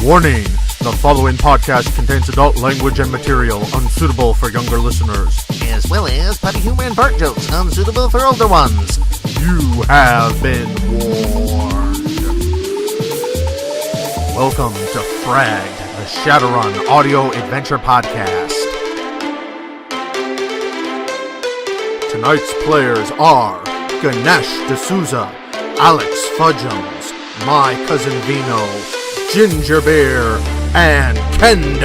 Warning! The following podcast contains adult language and material unsuitable for younger listeners. As well as potty humor and fart jokes unsuitable for older ones. You have been warned. Welcome to Fragged, the Shadowrun audio adventure podcast. Tonight's players are Ganesh D'Souza, Alex Fudgems, My Cousin Vino, Ginger Beer, and Kendig.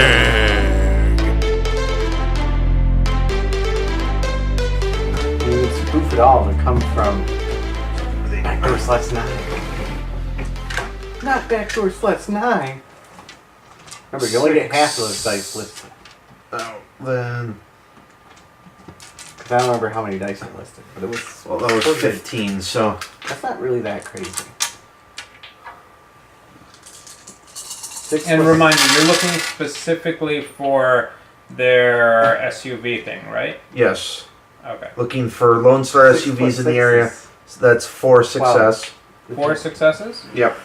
You would spoof it all to come from Backdoor Sluts 9. Not Backdoor Sluts 9. Remember, you only get half of those dice listed. Oh, then... Because I don't remember how many dice I listed, but it was... Well, that was 15, so... That's not really that crazy. And remind me, you're looking specifically for their SUV thing, right? Yes. Okay. Looking for Lone Star SUVs in the area. So that's 4 success. 4 successes? Yep.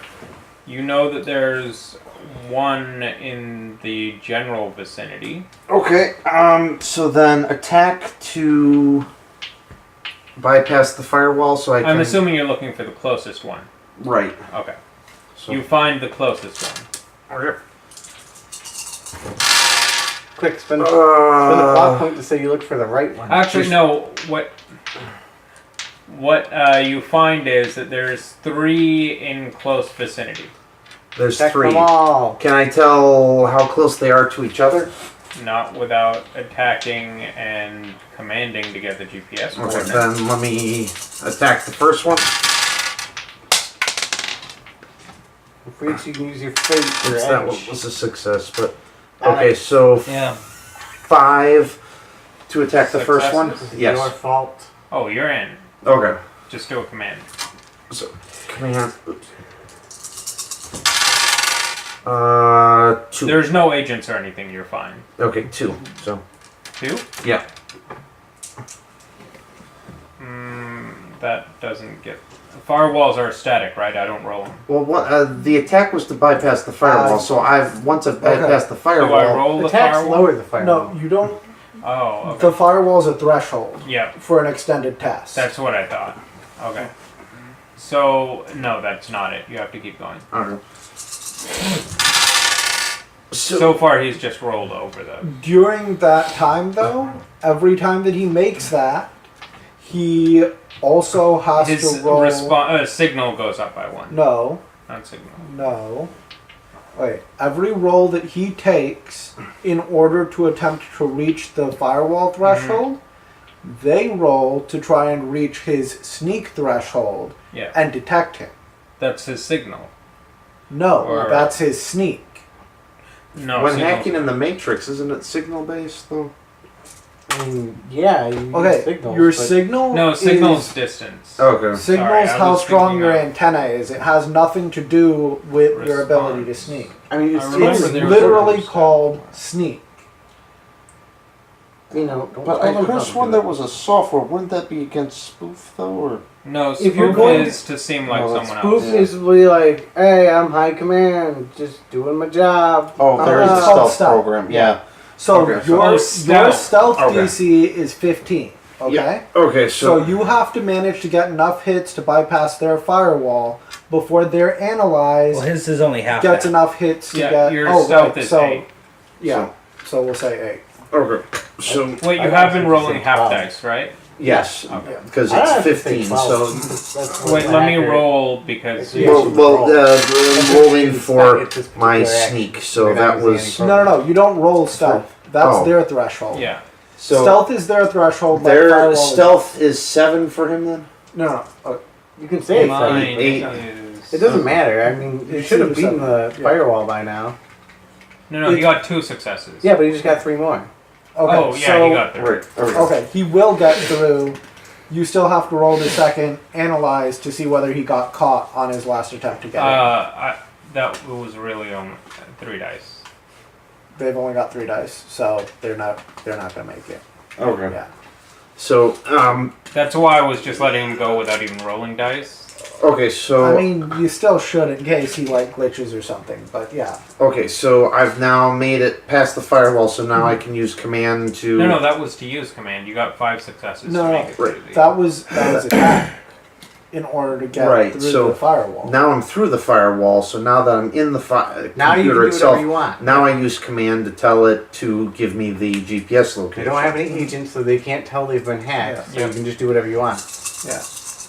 You know that there's one in the general vicinity. Okay, so then attack to bypass the firewall so I can... I'm assuming you're looking for the closest one. Right. Okay. So... You find the closest one. Okay. Quick, spend a plot point to say you look for the right one. Actually, no. What you find is that there's 3 in close vicinity. There's Check 3. them all. Can I tell how close they are to each other? Not without attacking and commanding to get the GPS Okay, coordinates. then let me attack the first one. For each, you can use your fate for It's that edge. was a success, but... Okay, so 5 to attack the first one? This is Yes. your fault. Oh, you're in. Okay. Just do a command. So, command... Oops. 2. There's no agents or anything, you're fine. Okay, 2. So, 2? yeah. That doesn't get... Firewalls are static, right? I don't roll them. Well, the attack was to bypass the firewall, so once I've bypassed the Do I firewall... roll the Attacks firewall? lower the firewall. No, you don't. Oh, okay. The firewall's a threshold Yeah, for an extended test. that's what I thought. Okay. So, no, that's not it. You have to keep going. Okay. So far, he's just rolled over the... During that time, though, every time that he makes that, he also has His to roll. signal goes up by 1. No, Not signal. no. Wait. Every roll that he takes in order to attempt to reach the firewall threshold, they roll to try and reach his sneak threshold Yeah. and detect him. That's his signal. No, Or- that's his sneak. No, When signal. hacking in the Matrix, isn't it signal-based, though? I mean, yeah, you use Okay, signals, your but signal No, signal's is distance. Okay. signals Sorry, I how was strong thinking your of- antenna is. It has nothing to do with your ability to Response. sneak. I mean, I it's remember It's there was literally other called sneak. you know. Don't But try I to could have sworn there was a software. Wouldn't that be against spoof, though? Or No, If you're spoof going is to seem like No, it's someone Spoof else. Yeah. is really like, hey, I'm high command, just doing my job. Oh, there is it's a called stealth stealth. program. Yeah. So Okay, so- your Oh, stealth stealth. Okay. DC is 15. Okay. Yeah. Okay, So you have to manage to get enough hits to bypass their firewall before their analyze Well, his is only half gets that. enough hits to Yeah, get. your oh, stealth right. is So 8. yeah. So we'll say 8. Okay. So Wait, you I have got been rolling 15. half dice, right? yes, Okay. because I don't it's have to say 15. 12. So That's Wait, more let me accurate. roll because... Yeah. I'm rolling It's for not- it's just my particular action. sneak. So We're not that using was any No. You don't roll stealth. That's Oh. their threshold. Yeah. so Stealth is their threshold. like their firewall is- stealth is 7 for him then. No. You can say it's Mine like, Eight. is... it doesn't matter. I mean, you It's should have 2 to beaten 7. the firewall by now. No, he got 2 successes. Yeah, but he just got 3 more. Okay. Oh, yeah, so, he got 3. Right. Okay. Okay, he will get through. You still have to roll the second analyze to see whether he got caught on his last attempt to get it. That was really only 3 dice. They've only got 3 dice, so they're not gonna make it. Okay. Yeah. So That's why I was just letting him go without even rolling dice. Okay, so I mean, you still should in case he like glitches or something. But yeah. okay, so I've now made it past the firewall, so now I can use command to. No, that was to use command. You got 5 successes No, to make it right. through the- That was attack in order to get Right, through so the firewall. Now I'm through the firewall, so now that I'm in the Now you can computer do itself, whatever you want. now I use command to tell it to give me the GPS They location. don't have any agents, so they can't tell they've been hacked. So Yeah. you can just do whatever you want. Yeah.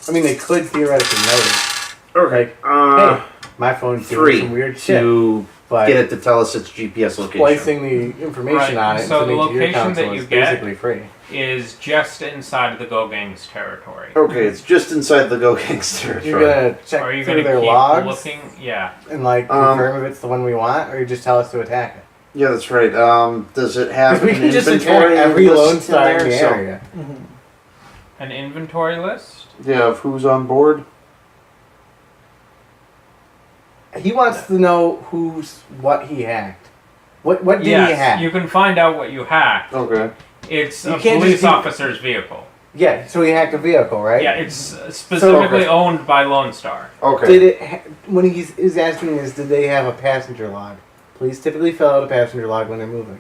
I mean, they could theoretically notice. Okay, Hey, my phone's doing 3 some weird shit. to But get it to tell us its GPS location. placing the information Right, on it so and the sending it to your location console that you is get- basically free. is just inside of the Go Gang's territory. Okay, it's just inside the Go Gangs territory. You're gonna check Are you through going to their keep logs looking? Yeah. and like confirm if it's the one we want, or you just tell us to attack it. Yeah, that's right. Does it have Because we an can just attack inventory every list Lone Star in there? the So- area. An inventory list? Yeah, of who's on board. He wants to know what he hacked. What did he Yes, hack? you can find out what you hacked. Okay. It's You a can't police just do- officer's vehicle. Yeah, so he hacked a vehicle, right? Yeah, it's specifically okay. owned by Lone Star. Okay. Did it when he's asking is did they have a passenger log? Police typically fill out a passenger log when they're moving,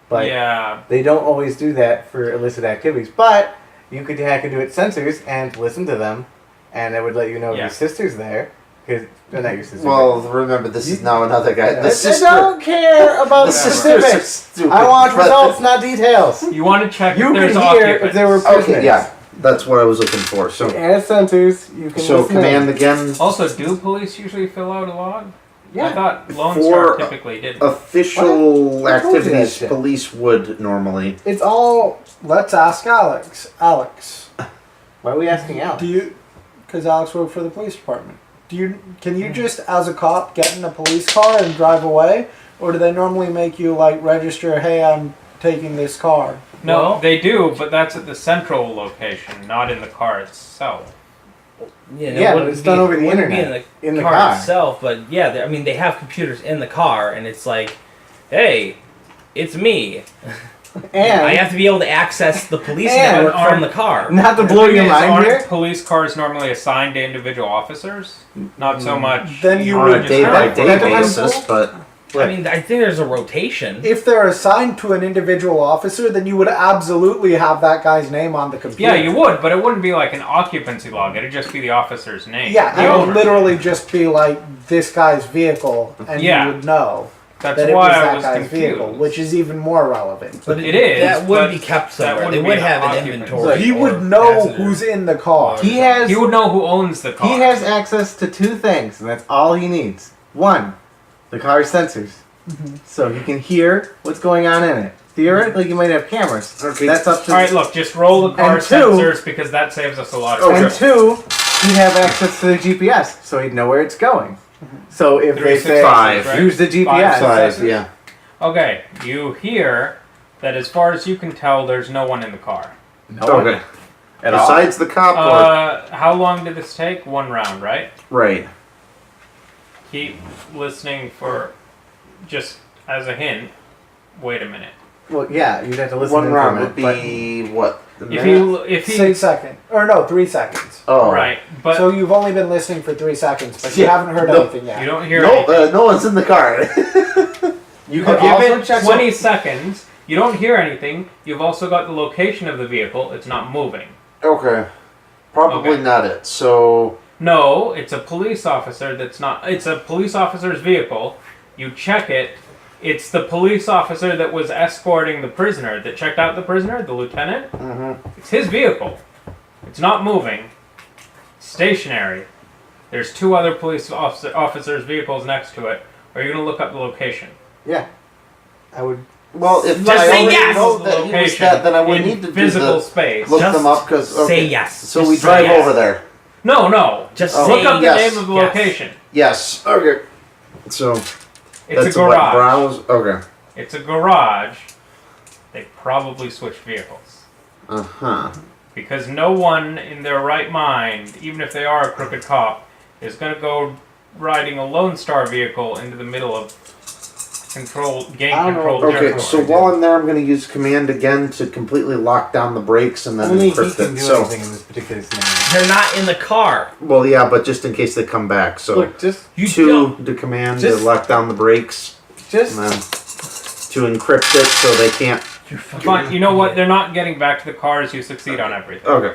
but Yeah, they don't always do that for illicit activities. But you could hack into its sensors and listen to them, and it would let you know if Yeah. your sister's there. Because they're not your sister. Well, remember, this is now another guy. The I sister. don't care about The the sisters are specifics. stupid. I want but- results, not details. you want to check You if there's can hear occupants. if there were prisoners. Okay, yeah, that's what I was looking for. So, And sensors, you can so listen command in. again. Also, do police usually fill out a log? I Yeah. thought Lone For Star typically did. Official What? I told you that activities, shit. police would normally. It's all. Let's ask Alex. Alex, Why are we asking Alex? do you? Because Alex worked for the police department. Can you just, as a cop, get in a police car and drive away, or do they normally make you like register? Hey, I'm taking this car. No, Well- they do, but that's at the central location, not in the car itself. Yeah, Yeah, but wouldn't it's done over the wouldn't be internet, in in the the car, car. itself. But yeah, I mean, they have computers in the car, and it's like, hey, it's me. And I have to be able to access the police And network from aren't- the car. not to The blow thing your is, mind aren't here. police cars normally assigned to individual officers? Not so much. Then you On would a day-by-day that depends- basis, but I mean, I think there's a rotation. If they're assigned to an individual officer, then you would absolutely have that guy's name on the computer. Yeah, you would, but it wouldn't be like an occupancy log. It'd just be the officer's name. Yeah, the it would owner. literally just be like this guy's vehicle, and Yeah. you would know That's that it why was I that was guy's confused. vehicle, which is even more relevant. But It is, That would but be kept that somewhere. They wouldn't would be an have an occupancy. inventory. He or would know passenger. who's in the car. He has He would know who owns the car. he has access to two things, and that's all he needs. One, the car's sensors, so he can hear what's going on in it. Theoretically, you might have cameras. Okay. That's up to. All right, look, just roll the car And two- sensors because that saves us a lot of And time. two, he'd have access to the GPS, so he'd know where it's going. So if they say 365, right? use the GPS, Five. five, yeah. Okay, you hear that as far as you can tell, there's no one in the car. no one Okay. at all. Besides the cop, How long did this take? One round, right? right? Keep listening for, just as a hint, wait a minute. Well, yeah, you'd have to listen. One in for a round minute, would be what? The If minute? he 6 seconds, or no, 3 seconds. Oh, right, but So you've only been listening for 3 seconds, but you Yeah, haven't heard no, anything yet. you don't hear No, anything. no one's in the car. You could Give also it check 20 seconds. You don't hear anything. You've also got the location of the vehicle. It's not moving. Okay. Probably Okay. not it. So, No, it's a police officer that's not. It's a police officer's vehicle. You check it. It's the police officer that was escorting the prisoner, that checked out the prisoner, the lieutenant. It's his vehicle. It's not moving. Stationary. There's two other police officers' vehicles next to it. Are you going to look up the location? Yeah, I would. well, if Just I say already yes! know The that he was location that, then I wouldn't in need to do physical the, space. look Just them up because say yes. So Just we say drive yes. over there. No. Just Oh. say Look up the yes, name of the yes. location. Yes. Okay. So It's that's a what, garage. browse. Okay. It's a garage. They probably switched vehicles. Because no one in their right mind, even if they are a crooked cop, is going to go riding a Lone Star vehicle into the middle of gain I don't know. control. Okay, territory. so while I'm there, I'm going to use command again to completely lock down the brakes and then Only he encrypt can it. do So, anything in this particular scenario. They're not in the car. well, yeah, but just in case they come back. So, Look, just You 2 don't. to command Just- to lock down the brakes, just and then to encrypt it so they can't. You're fucking. Fine. You know what? They're not getting back to the cars. You succeed on everything. Okay.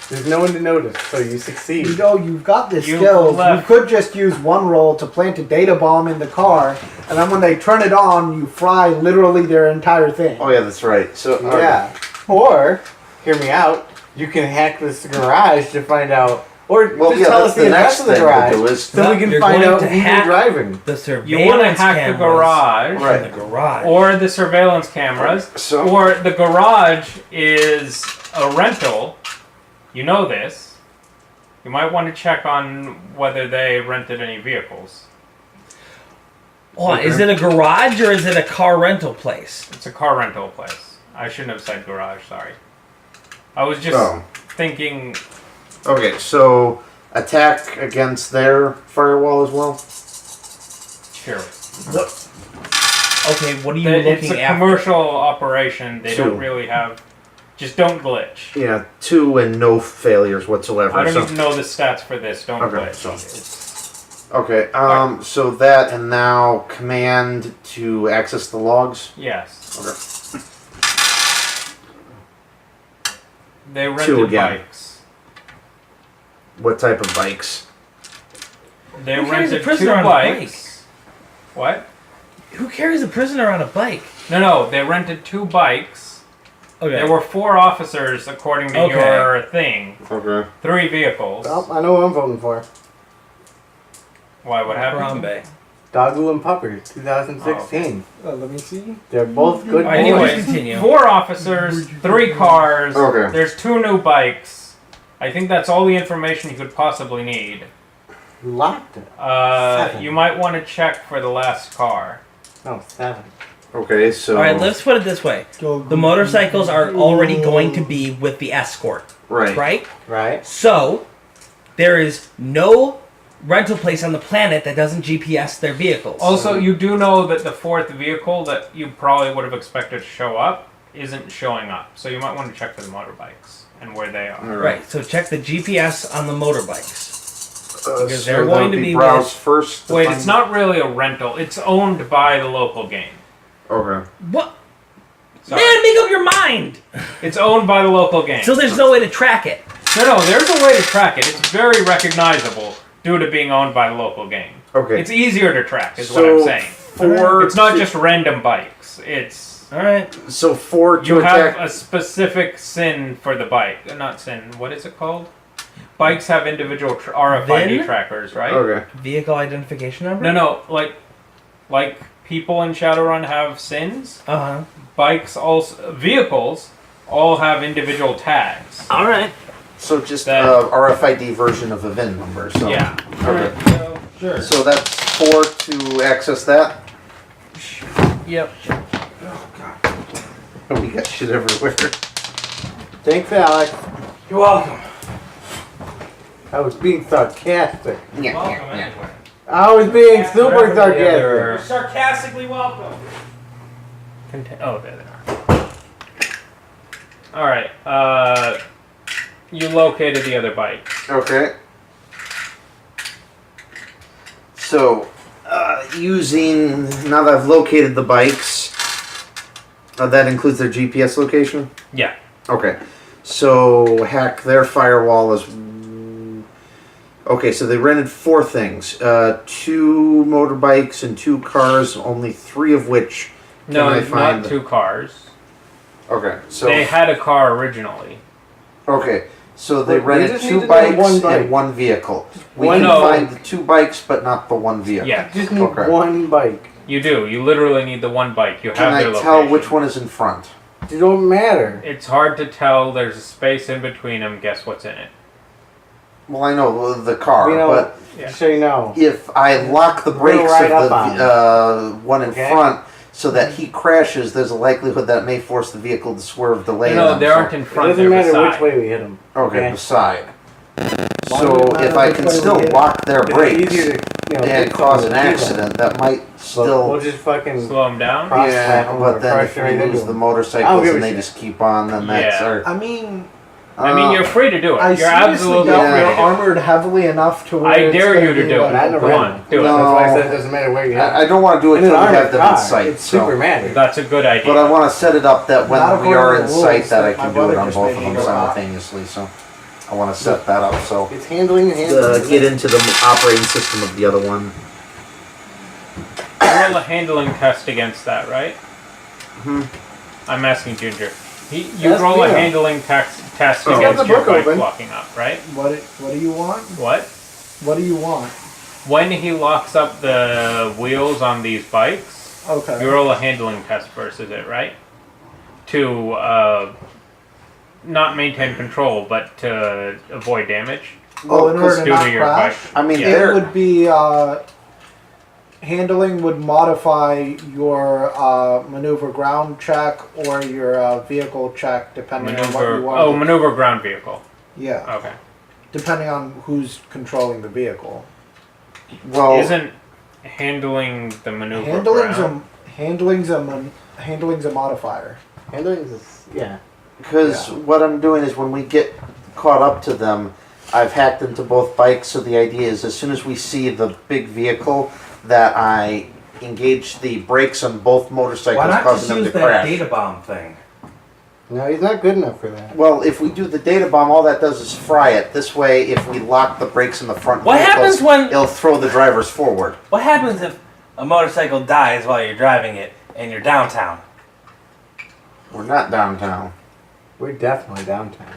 there's no one to notice, so you succeed. You know, you've got the You skills. left. You could just use one roll to plant a data bomb in the car, and then when they turn it on, you fry literally their entire thing. Oh, yeah, that's right. So, okay. Yeah. Or, hear me out, you can hack this garage to find out, or Well, just yeah, tell that's us the the address next of the thing to garage, do is- so we can You're find going out to who you're hack- driving. The surveillance You want to hack cameras the garage, Right. in the garage. or the surveillance cameras, So- or the garage is a rental. You know this. You might want to check on whether they rented any vehicles. Hold on, is it a garage or is it a car rental place? It's a car rental place. I shouldn't have said garage. Sorry. I was just Oh. thinking. Okay, so attack against their firewall as well? Sure. What? Okay, what are you It's looking a at? commercial operation. They 2. don't really have. Just don't glitch. Yeah, 2 and no failures whatsoever. I don't so, even know the stats for this. Don't Okay, glitch. so- It's, okay, so that and now command to access the logs. yes. Okay. They 2 rented again. bikes. What type of bikes? They Who carries a rented prisoner 2 on a bikes. What? Who carries a prisoner on a bike? No. They rented 2 bikes. Okay. There were 4 officers, according to Okay. your thing. Okay. 3 vehicles. Well, I know what I'm voting for. Why? What happened? Harambe. Doggo and Pupper, 2016. Let me see. They're both good boys. Anyway, Continue. 4 officers, 3 cars. Okay. There's 2 new bikes. I think that's all the information you could possibly need. Locked it. 7. You might want to check for the last car. No, 7. Okay, so. Alright, let's put it this way. The motorcycles are already going to be with the escort, Right. right? Right? So, there is no rental place on the planet that doesn't GPS their vehicles. Also, you do know that the 4th vehicle that you probably would have expected to show up isn't showing up. So you might want to check for the motorbikes and where they are. All Right, so check the GPS on the motorbikes. Because so they're that going would to be browse with- first. to Wait, find- it's not really a rental. It's owned by the local game. Okay. What? Sorry. Man, make up your mind! It's owned by the local game. So there's no way to track it. No, there's a way to track it. It's very recognizable due to being owned by the local game. Okay. It's easier to track, is so what I'm saying. 4. It's not to- just random bikes. It's Alright. So 4 to you attack. have a specific SIN for the bike. Not SIN. What is it called? Bikes have individual RFID VIN? trackers, right? Okay. Vehicle identification number? No, like people in Shadowrun have SINs. Uh-huh. Bikes also, vehicles all have individual tags. Alright. So just That- RFID version of a VIN number. So. Yeah. Okay. So, sure. So that's 4 to access that. Yep. We got shit everywhere. Thanks, Alex. You're welcome. I was being sarcastic. Welcome anyway. I was being super Whatever the sarcastic. other- Sarcastically welcome. Oh, there they are. All right. You located the other bike. Okay. So, using now that I've located the bikes, that includes their GPS location. Yeah. Okay. So hack their firewall as. Okay, so they rented 4 things: 2 motorbikes and 2 cars. Only 3 of which can No, I find. not 2 cars. Okay, so They had a car originally. okay, so they Wait, we rented just need 2 to know bikes one bike. and 1 vehicle. We One- can No. find the 2 bikes, but not the 1 vehicle. Yeah. Just need Okay. one bike. You do. You literally need the one bike. You Can have I their tell location. which one is in front? It don't matter. It's hard to tell. There's a space in between them. Guess what's in it? Well, I know the car, We know, but Yeah. just so you know. if I lock the We're brakes right of up on the one in Okay. front so that he crashes, there's a likelihood that may force the vehicle to swerve, delay No, them. they so- aren't in It front. doesn't They're matter beside. which way we hit them. Okay, Okay. beside. Why So would it matter if I which can way we still hit? lock their It's brakes easier to, and hit cause an someone with accident, that might We'll still. just fucking Slow them down. cross Yeah, slap 'em or but then crush if we right into lose the 'em. I don't motorcycles give a and they shit. just keep on, then that's Yeah. our. I mean, I mean, you're free to do it. I You're seriously absolutely doubt free we're to do it. armored heavily enough to where I it's dare gonna you to be do like- Not in it. a Go red on, one. do it. No. That's why I said it doesn't matter where you hit. I don't want to do it In an until we armored have them car, in sight. it's so. super magic. That's a good idea. But I want to set it up that when Not we according are to in the sight, rules that I that my can do it brother on just both made of me them go out. simultaneously. So I want to set that up. So It's handling and handling. get into the operating system of the other one. Roll a handling test against that, right? Hmm. I'm asking Ginger. You That's roll a Leo. handling test He's got against the your book bike open. locking up, right? What do you want? What? What do you want? When he locks up the wheels on these bikes, Okay. you roll a handling test versus it, right? To not maintain control, but to avoid damage. Well, in order because to due not to your crash, bike. I mean, Yeah. it they're would be handling would modify your maneuver ground check or your vehicle check depending on what Maneuver. you want. Oh, maneuver ground vehicle. Yeah, Okay. depending on who's controlling the vehicle. well. Isn't handling the maneuver Handling's ground? handling's a modifier. Handling is, yeah. Because what I'm doing is when we get caught up to them, I've hacked into both bikes. So the idea is as soon as we see the big vehicle, that I engage the brakes on both motorcycles, Why not causing just them use to that crash. data bomb thing? No, he's not good enough for that. Well, if we do the data bomb, all that does is fry it. This way, if we lock the brakes in the front What vehicles, happens when- it'll throw the drivers forward. What happens if a motorcycle dies while you're driving it and you're downtown? We're not downtown. We're definitely downtown.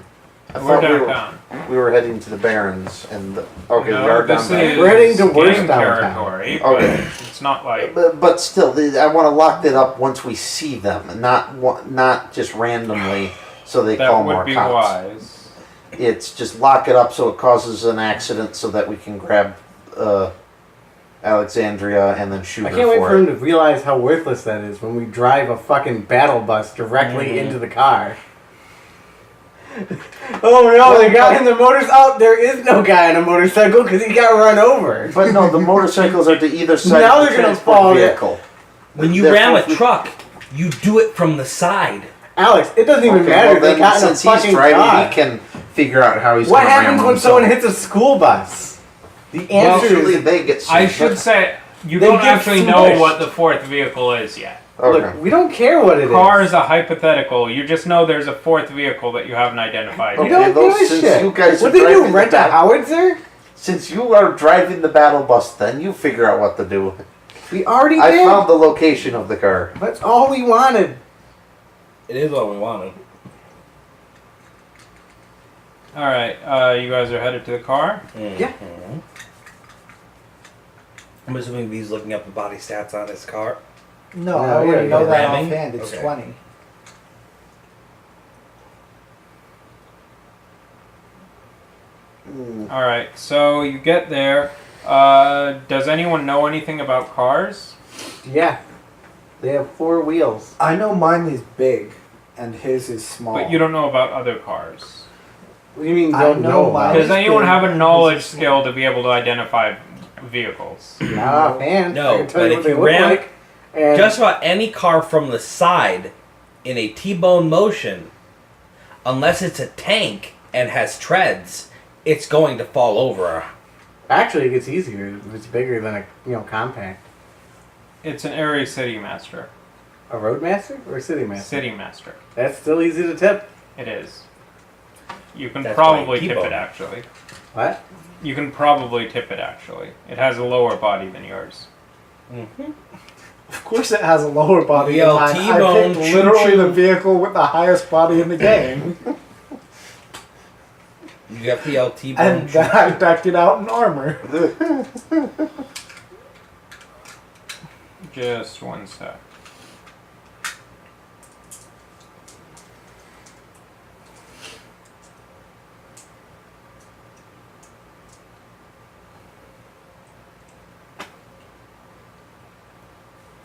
I We're thought downtown. we were heading to the Barrens, and okay, No, we are this downtown. is We're heading to worse gang downtown. territory, Okay. but it's not like But still, I want to lock it up once we see them, and not just randomly, so they call that would more be cops. wise. It's just lock it up so it causes an accident, so that we can grab Alexandria and then shoot I her can't wait for for it. him to realize how worthless that is when we drive a fucking battle bus directly into the car. Oh no, the guy in the motors. Oh, there is no guy on a motorcycle because he got run over. But no, the motorcycles are to either side Now of the they're gonna transport fall. vehicle. When you They're ram a both- truck, you do it from the side. Alex, it doesn't even Okay, matter. well, They then, got in a since he's fucking driving, car. he can figure out how he's What gonna ram happens when himself. someone hits a school bus? The Well, answer Usually is they get sued. I should say you They don't get actually know smushed. what the fourth vehicle is yet. Okay. look. We don't care what it is. Car is a hypothetical. You just know there's a fourth vehicle that you haven't identified We Okay, yet. don't those- give a since shit. you guys What are did you driving the rent a bat- howitzer? Since you are driving the battle bus, then you figure out what to do. We already I did. found the location of the car. That's all we wanted. It is what we wanted. All right, you guys are headed to the car. Yeah. I'm assuming he's looking up the body stats on his car. No, No, I wouldn't yeah, know you're that ramming? offhand. It's Okay. 20. All right, so you get there. Does anyone know anything about cars? Yeah. They have 4 wheels. I know mine is big, and his is small. But you don't know about other cars. What do you mean I don't know know? mine. about Does It's anyone big, have a his knowledge is small. skill to be able to identify vehicles? it? Not offhand. No, I can tell but you if what they you look ram- like. And Just about any car from the side in a T-bone motion, unless it's a tank and has treads, it's going to fall over. actually, it gets easier if it's bigger than a compact. It's an area city master. A roadmaster or a city master? City master. That's still easy to tip. It is. You can That's probably why tip T-bone. it actually. What? You can probably tip it actually. It has a lower body than yours. Of course, it has a lower body Yo, than mine. I T-bone, picked literally choo-choo. the vehicle with the highest body in the game, You have to yell T-bone. and then I decked it out in armor. Just one sec.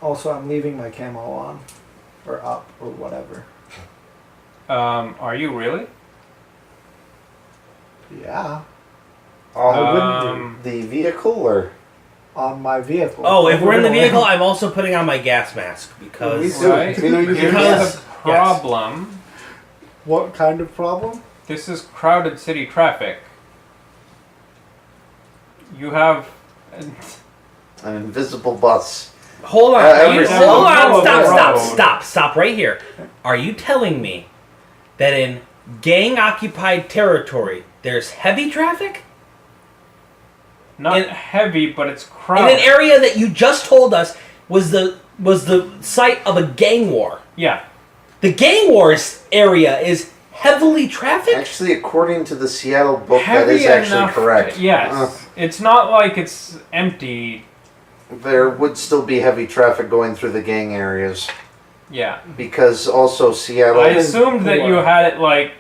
Also, I'm leaving my camo on, or up, or whatever. Are you really? Yeah. The vehicle, or On my vehicle. Oh, if we're in the vehicle, I'm also putting on my gas mask because Right. You know, you Here's can- the problem. What kind of problem? This is crowded city traffic. You have. an invisible bus. hold on, every single hold on, road. stop right here. Are you telling me that in gang-occupied territory there's heavy traffic Not heavy, but it's crowded. in an area that you just told us was the site of a gang war? Yeah. The gang wars area is heavily trafficked. Actually, according to the Seattle book, Heavy that is actually enough, correct. Yes. It's not like it's empty. There would still be heavy traffic going through the gang areas Yeah. because also Seattle. I assumed that you had it like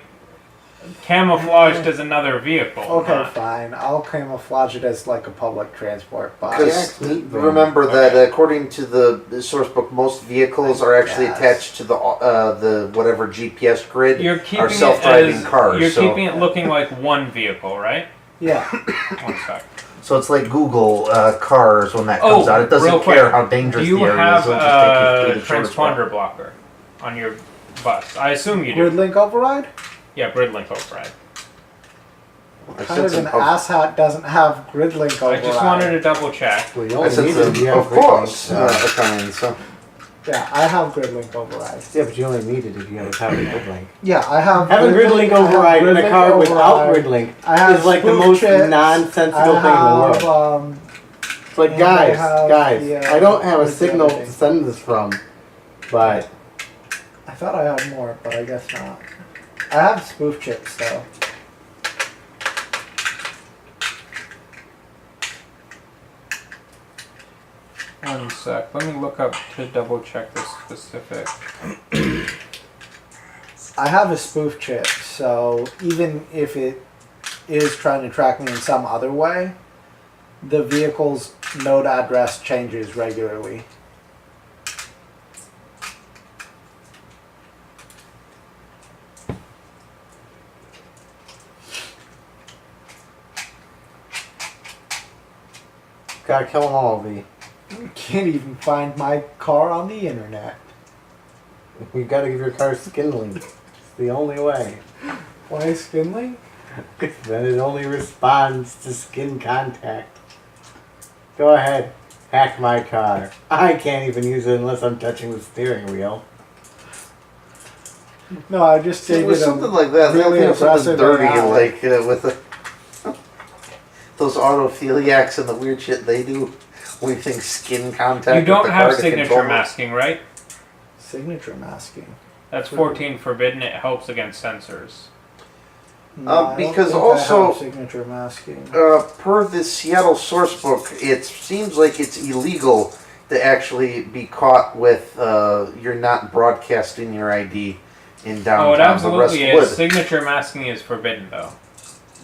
camouflaged as another vehicle. Okay, not- fine. I'll camouflage it as like a public transport bus. Because Yeah, remember that according to the source book, most vehicles are actually Yes. attached to the whatever GPS grid You're keeping are self-driving it as, cars. You're so, keeping it looking like one vehicle, right? Yeah. One sec. so it's like Google cars when that Oh, comes out. It doesn't real care quick. how dangerous Do you the area have is. It'll just take you a through the shortest route. transponder blocker on your bus? I assume you do. Gridlink override? Yeah, Gridlink override. I Kind of said an some- asshat doesn't have gridlink I override. just wanted to double check. Well, you I only said need it if you have of Gridlink. course, Italian. So Yeah, I have gridlink override. Yeah, but you only need it if you have a copy of Gridlink. Yeah, I have Having Gridlink I have override in a Gridlink car without override. Gridlink I have is like the spoof most chips. nonsensical I thing in the have, world. But and I guys, have the, I don't have a where's the signal other to thing? send this from, but I thought I had more, but I guess not. I have spoof chips though. One sec. Let me look up to double check this specific. I have a spoof chip, so even if it is trying to track me in some other way, the vehicle's node address changes regularly. gotta kill them all, V. Can't even find my car on the internet. You gotta give your car skin link. It's the only way. Why Skinlink? Then it only responds to skin contact. Go ahead, hack my car. I can't even use it unless I'm touching the steering wheel. No, I just it saved was it. something like that. They really think of something aggressive dirty, AI. like with those autophiliacs and the weird shit they do. When you think skin contact. You with don't the have car to signature control it. masking, right? Signature masking. That's 14 forbidden. It helps against sensors. No, I don't because think I also- have signature masking. Per the Seattle source book, it seems like it's illegal to actually be caught with you're not broadcasting your ID in downtown. Oh, it absolutely the rest is. Signature masking is forbidden, though.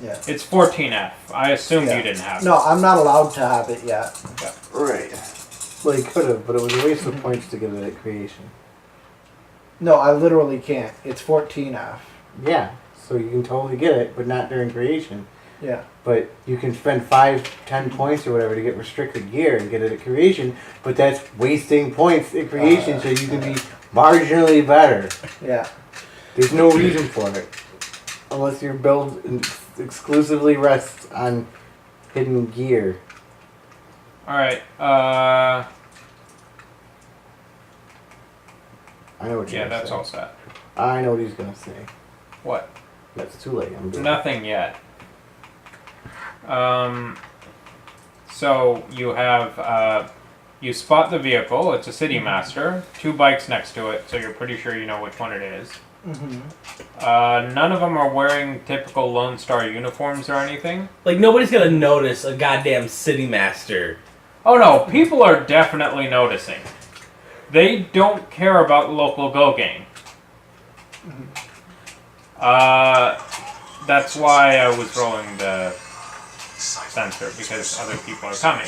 Yeah. It's 14F. I assumed Yeah. you didn't have No, I'm not allowed to have it yet. would. Right. Well, you could have, but it was a waste of points to get it at creation. No, I literally can't. It's 14F. Yeah, so you can totally get it, but not during creation. Yeah. But you can spend 5-10 points or whatever to get restricted gear and get it at creation, but that's wasting points at creation so you can be marginally better. Yeah. There's no reason for it. Unless your build exclusively rests on hidden gear. Alright, I know what you're yeah, gonna that's say. all set. I know what he's gonna say. What? That's too late. I'm doing Nothing yet. So you have, you spot the vehicle, it's a City Master, 2 bikes next to it, so you're pretty sure you know which one it is. None of them are wearing typical Lone Star uniforms or anything. Like, nobody's gonna notice a goddamn City Master. Oh no, people are definitely noticing. They don't care about local Go gang. That's why I was rolling the sensor, because other people are coming.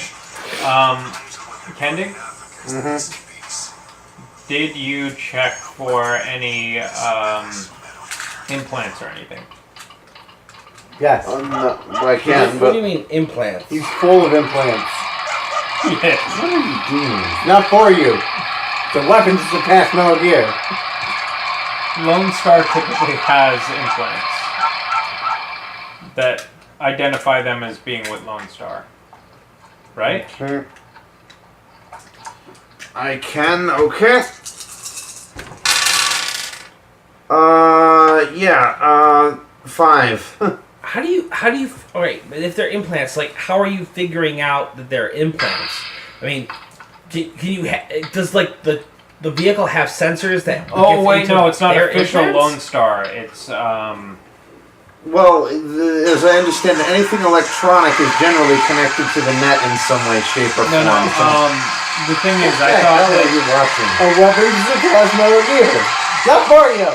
Kendi? Did you check for any implants or anything? Yes. No, I can, What do you but mean implants? He's full of implants. Yes. what are you doing? Not for you. The weapons to pass Metal Gear. Lone Star typically has implants that identify them as being with Lone Star. Right? Okay. I can. Okay. Yeah. 5. How do you? All right, but if they're implants, like, how are you figuring out that they're implants? I mean, can you? Does like the vehicle have sensors that? Oh gets wait, into no, it's not their official implants? Lone Star. It's Well, as I understand it, anything electronic is generally connected to the net in some way, shape, or no. form. The thing is, What I the thought hell are that you watching? A weapons to pass Metal Gear. Not for you.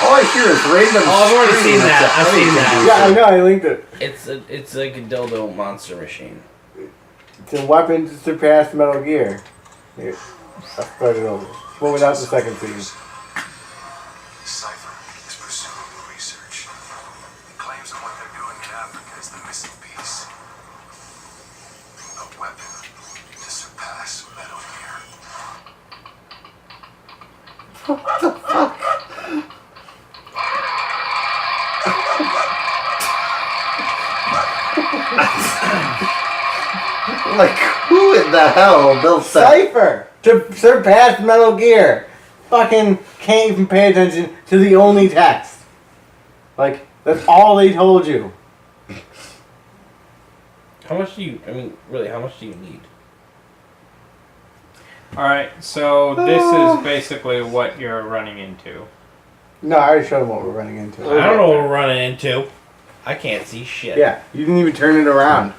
All I hear is random. Oh, I've already screaming. seen that. It's a I've seen funny that. Yeah, I know. I linked it. It's like a dildo monster machine. It's a weapons to pass Metal Gear. Here, I'll start it over. Well, without the second scene. Cypher is pursuing the research. He claims that what they're doing in Africa is the missing piece. A weapon to surpass Metal Gear. Like, who in the hell built that? Cypher to surpass Metal Gear. Fucking can't even pay attention to the only text. Like, that's all they told you. How much do you? I mean, really, how much do you need? Alright, so this is basically what you're running into. No, I already showed them what we're running into. I don't know what we're running into. I can't see shit. Yeah, you didn't even turn it around.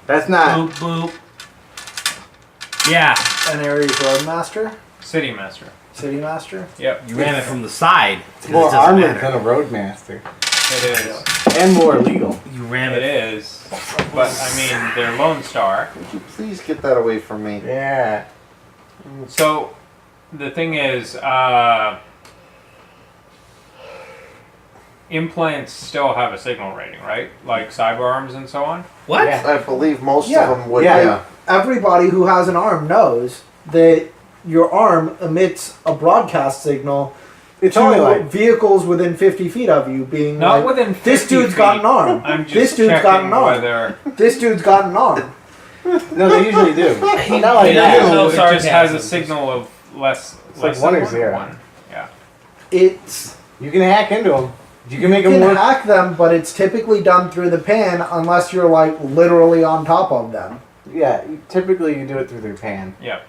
That's not. Boop boop. Yeah, An Ares Roadmaster, City Master. City Master. Yep, you ran it from the side. It's more armored than a Roadmaster. it is. And more illegal. You ran It is. But, I mean, they're Lone Star. Would you please get that away from me? Yeah. So, the thing is, implants still have a signal rating, right? Like cyber arms and so on? What? Yeah. I believe most Yeah. of them would. Yeah. Yeah. Everybody who has an arm knows that your arm emits a broadcast signal It's to only like. vehicles within 50 feet of you, being Not like, within 50 this dude's feet. got an arm. I'm just This dude's got checking an arm. whether... This dude's got an arm. No, they usually do. Not like He that. doesn't know it just has a sarcasm. signal of less like less one than or zero. One. Yeah. It's You can hack into them. You can make you them can work. hack them, but it's typically done through the pan unless you're like literally on top of them. Yeah, typically you do it through their pan. Yep.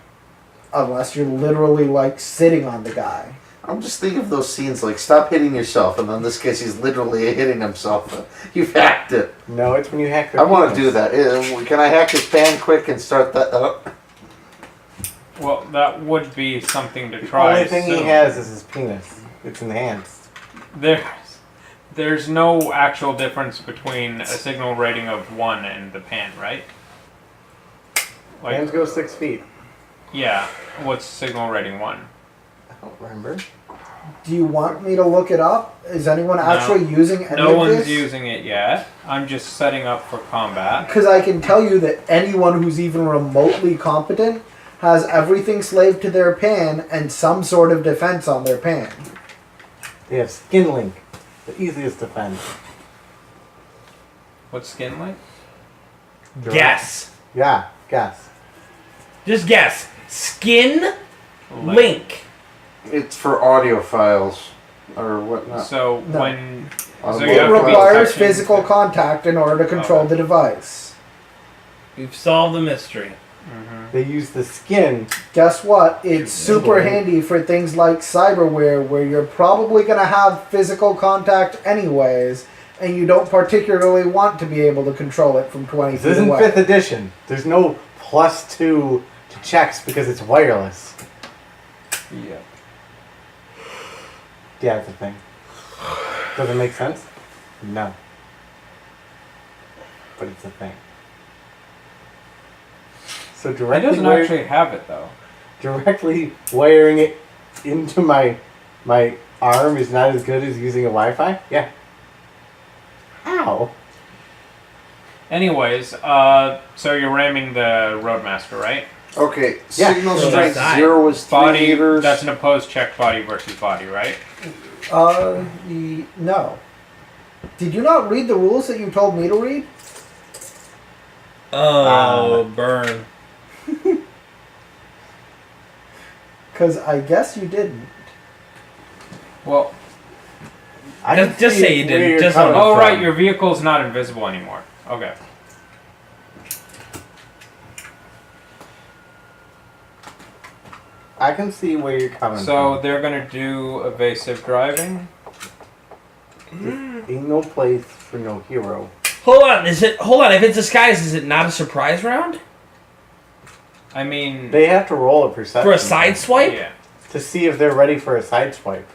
Unless you're literally like sitting on the guy. I'm just thinking of those scenes like stop hitting yourself, and in this case he's literally hitting himself. You've hacked it. No, it's when you hack their I want to penis. do that. Can I hack his pan quick and start that up? Well, that would be something to The try. only thing he soon. has is his penis. It's enhanced. There's no actual difference between a signal rating of 1 and the pan, right? Hands go 6 feet. Yeah. What's signal rating 1? I don't remember. Do you want me to look it up? Is anyone actually using any No of one's this? using it yet. I'm just setting up for combat. Because I can tell you that anyone who's even remotely competent has everything slaved to their pan and some sort of defense on their pan. They have skin link. The easiest defense. What's skin like? Guess. Yeah, guess. Just guess. Skin link. It's for audio files or whatnot. So No. when On so what? you have It to be requires touching- physical contact in order to control the device. We've solved the mystery. They use the skin. Guess what? It's super handy for things like cyberware where you're probably going to have physical contact anyways, and you don't particularly want to be able to control it from 20 This feet isn't away. 5th edition. There's no +2 to checks because it's wireless. Yeah. Yeah, that's a thing. Does it make sense? No. But it's a thing. So It directly doesn't actually have it though. directly wiring it into my arm is not as good as using a Wi-Fi? Yeah. How? Anyways, so you're ramming the Roadmaster, right? Okay, Yeah. signal So strength that's 0 was 3 Body, meters. that's an opposed check, body versus body, right? No. Did you not read the rules that you told me to read? Oh, burn. Because I guess you didn't. Well, I Just- can just see say you where didn't, you're just coming oh from. right, your vehicle's not invisible anymore. Okay. I can see where you're coming So from. they're gonna do evasive driving. Ain't no place for no hero. Hold on, if it's disguised, is it not a surprise round? I mean, They have to roll a perception For a side swipe? yeah. to see if they're ready for a side swipe.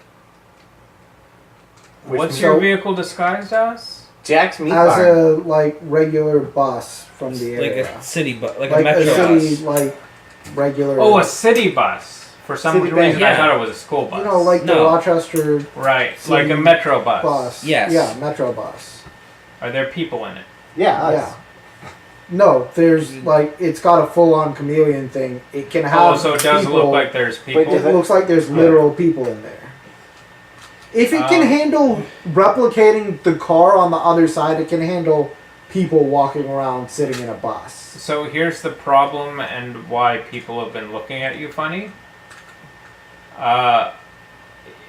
Which What's means- your vehicle disguised as? Jack's meat As bar. a like regular bus from the Like area. a city bus, like a Like metro city, bus. like regular. Oh, a city bus. For some City reason, bus. I Yeah. thought it was a school bus. you know, like the No. Rochester right, city like a metro bus. bus. Yes. Yeah, metro bus. Are there people in it? Yeah, us. Yeah. No, there's like it's got a full-on chameleon thing. It can have. Oh, so it does people, look like there's people. does It looks like there's literal people in there. If it can handle replicating the car on the other side, it can handle people walking around sitting in a bus. So here's the problem and why people have been looking at you funny.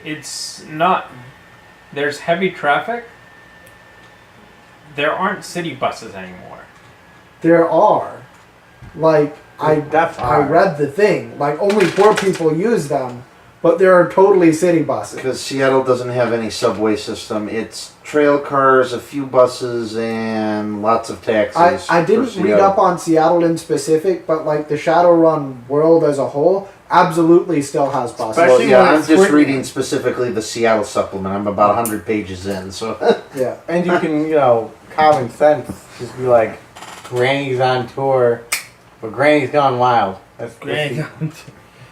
It's not. There's heavy traffic. There aren't city buses anymore. There are, like I Definitely. read the thing. Like only poor people use them, but there are totally city buses. Because Seattle doesn't have any subway system. It's trail cars, a few buses, and lots of taxis. I for didn't read Seattle. up on Seattle in specific, but like the Shadowrun world as a whole absolutely still has buses. Well, Especially yeah, when I'm it's just written- reading specifically the Seattle supplement. I'm about 100 pages in, so. Yeah. And you can, common sense, just be like, Granny's on tour, but Granny's gone wild. That's Granny-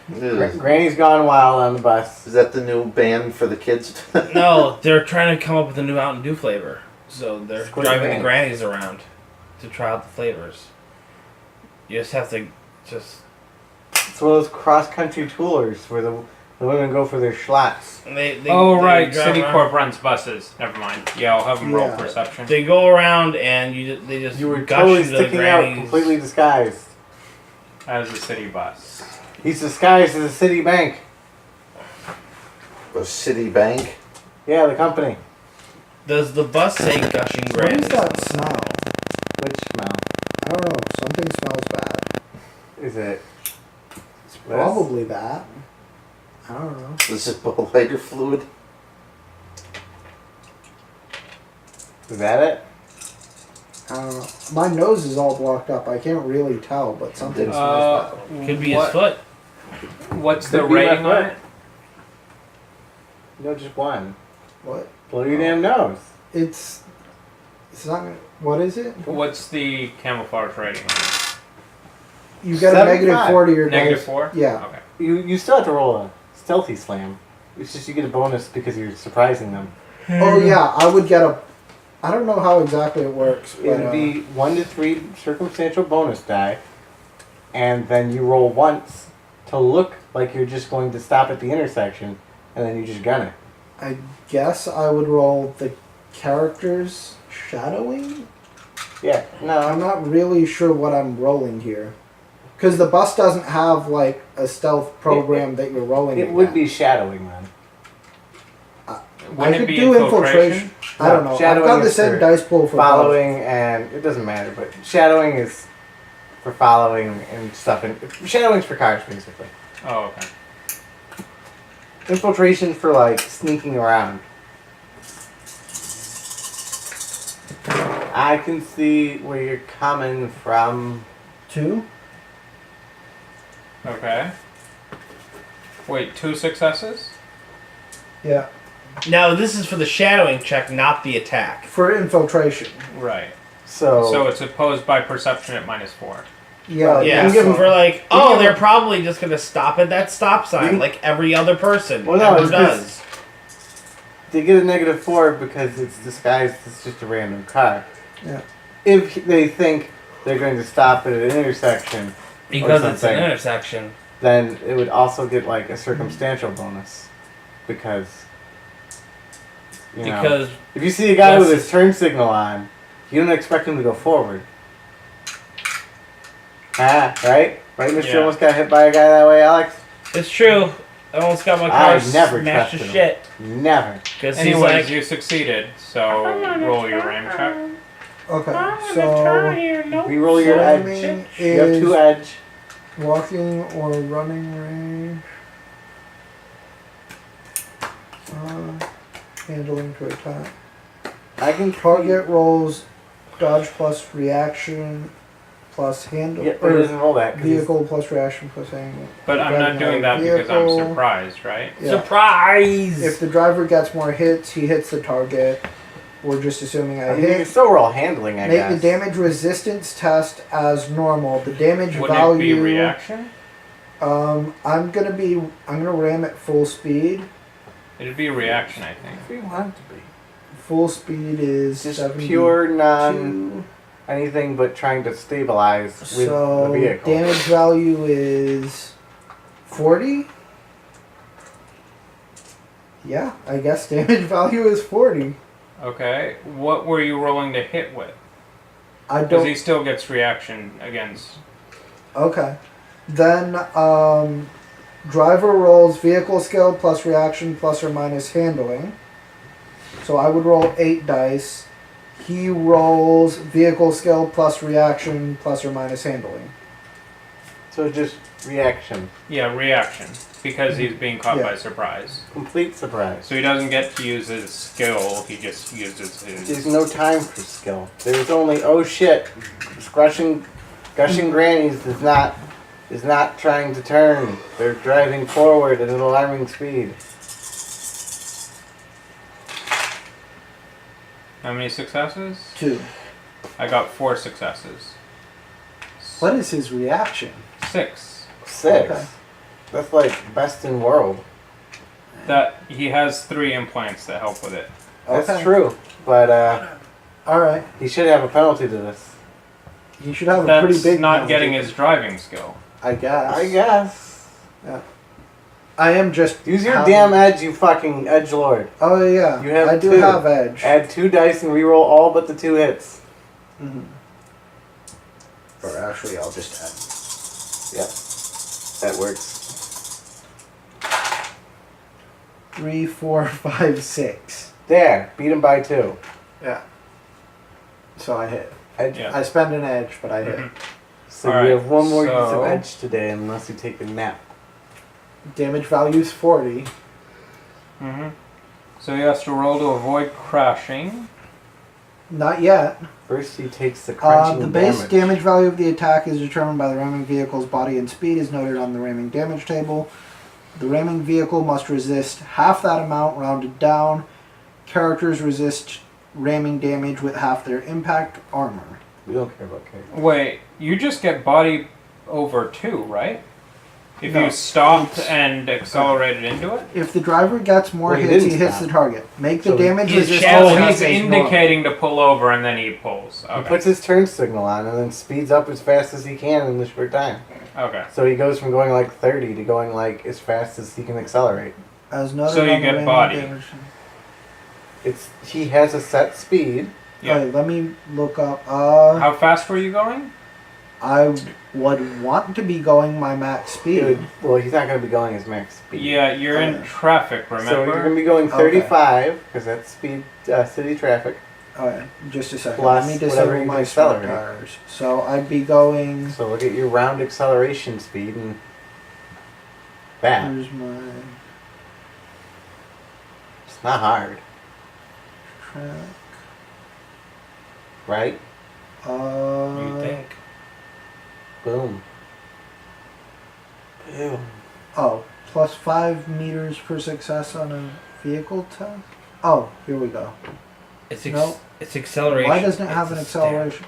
Granny's gone wild on the bus. Is that the new band for the kids? No, they're trying to come up with a new Mountain Dew flavor. So they're Squid driving Granny. the grannies around to try out the flavors. You just have to just. It's one of those cross-country tours where the women go for their schlats. They Oh they right, drive Citicorp around. runs buses. Never mind. Yeah, I'll have them roll Yeah. perception. They go around and they just You were gush totally into the sticking out, grannies. completely disguised. As a city bus. He's disguised as a city bank. A city bank. Yeah, the company. Does the bus say gushing What grannies? is that smell? Which smell? I don't know. Something smells bad. Is it? It's probably that. I don't know. Is it lighter fluid? Is that it? I don't know. My nose is all blocked up. I can't really tell, but something smells bad. Could be his what- foot. What's the Could be my rating on foot. it? No, just one. What? Blow your damn nose. It's not. Gonna, what is it? What's the camouflage rating on it? You get a 75. -4 to your Negative dice. 4? Yeah. Okay. You still have to roll a stealthy slam. It's just you get a bonus because you're surprising them. Oh yeah, I would get a. I don't know how exactly it works, It but would be 1 to 3 circumstantial bonus die, and then you roll once to look like you're just going to stop at the intersection, and then you just gun it. I guess I would roll the characters shadowing. Yeah, no, I'm not really sure what I'm rolling here, because the bus doesn't have like a stealth program that you're rolling. it would be shadowing then. I Wouldn't could it be do infiltration? I don't know. I've Shadowing got the is same for dice pool for Following, and it doesn't matter, but shadowing is for following and stuff. And shadowing's for cars, basically. Oh, okay. Infiltration for like sneaking around. I can see where you're coming from. both. 2. Okay. Wait, 2 successes? Yeah, Now this is for the shadowing check, not the attack. for infiltration. Right. So, So it's opposed by perception at -4. Yeah, Well, Yeah, you give 'em- for like, you oh, give 'em- they're probably just gonna stop at that stop sign, You- like every other person Well, no, ever it's does. they get a -4 because it's disguised as just a random car. Yeah. If they think they're going to stop at an intersection, Because it's an something. intersection. then it would also get like a circumstantial bonus because you know, Because if you see a guy with Yes. his turn signal on, you don't expect him to go forward. Right, Mr. Yeah. Almost got hit by a guy that way, Alex. it's true. I almost got my car I never smashed to trusted him. shit. Never. Because he's Anyways, like, you succeeded, so roll your ram check. Okay, so Re-roll your edge. climbing You have 2 is edge. walking or running range. Handling to attack. I can Target rolls dodge plus reaction plus handle. Yeah, but it doesn't roll that. 'cause he's- Vehicle plus reaction plus handle. But I'm not doing that because I'm surprised, right? Yeah. surprise! If the driver gets more hits, he hits the target. We're just assuming I I mean, you can hit. still roll handling, I Make guess. the damage resistance test as normal. The damage Wouldn't value. it be reaction? I'm gonna ram at full speed. It'd be reaction, I think. If you want it to be. Full speed is Just 72. pure non anything but trying to stabilize with So the vehicle. damage value is 40. Yeah, I guess damage value is 40. Okay. What were you rolling to hit with? I Because don't. he still gets reaction against. Okay. Then driver rolls vehicle skill plus reaction plus or minus handling. So I would roll 8 dice. He rolls vehicle skill plus reaction plus or minus handling. So just reaction. Yeah, reaction. Because he's being caught Yeah. by surprise. Complete surprise. So he doesn't get to use his skill, he just uses There's his. no time for skill. There's only oh shit. Gushing grannies is not trying to turn. They're driving forward at an alarming speed. How many successes? 2. I got 4 successes. What is his reaction? 6. 6. Okay. That's like best in world. That he has 3 implants that help with it. That's Okay. true. But Alright. he should have a penalty to this. He should have a That's pretty big not penalty. getting his driving skill. I guess. I guess. I am just Use your having- damn edge, you fucking edge lord. Oh yeah. You have I do 2. have edge. Add 2 dice and reroll all but the 2 hits. Mhm. Or actually I'll just add Yep. That works. 3, 4, 5, 6. There. Beat him by 2. Yeah. So I hit. Edge. Yeah. I spend an edge, but I hit. Mhm. So Alright, you have one more use so- of edge today unless you take a nap. Damage value is 40. Mm-hmm. So he has to roll to avoid crashing. Not yet. First he takes the crunching The base damage value of the attack is determined by the ramming vehicle's body and speed, is noted on the ramming damage table. The ramming vehicle must resist half that amount, rounded down. Characters resist ramming damage with half their impact armor. We don't care about character. Wait, you just get body over 2, right? If No, you stopped it's- and accelerated into it? If the driver gets more Well, he hits, he didn't hits stop. the target. Make the So damage he's resistance. shadow Oh, That's he's as normal. indicating to pull over and then he pulls. He Okay. puts his turn signal on and then speeds up as fast as he can in the short time. Okay. So he goes from going like 30 to going like as fast as he can accelerate. As noted So you on the get ramming body. damage. He has a set speed. Yeah. Alright, let me look up. How fast were you going? I would want to be going my max speed. Dude, well, he's not going to be going his max speed. Yeah, you're in traffic, So you're going to remember? be going Okay. 35 because that's speed city traffic. Alright, just a second. Plus Let me whatever disable you my can smart accelerate. tires. So I'd be going. So look at your round acceleration speed and that. Here's my It's not hard, track. right? You think? Boom. Boom. Oh, plus 5 meters per success on a vehicle test. Oh, here we go. It's No. it's acceleration. Why doesn't it have It's an a acceleration?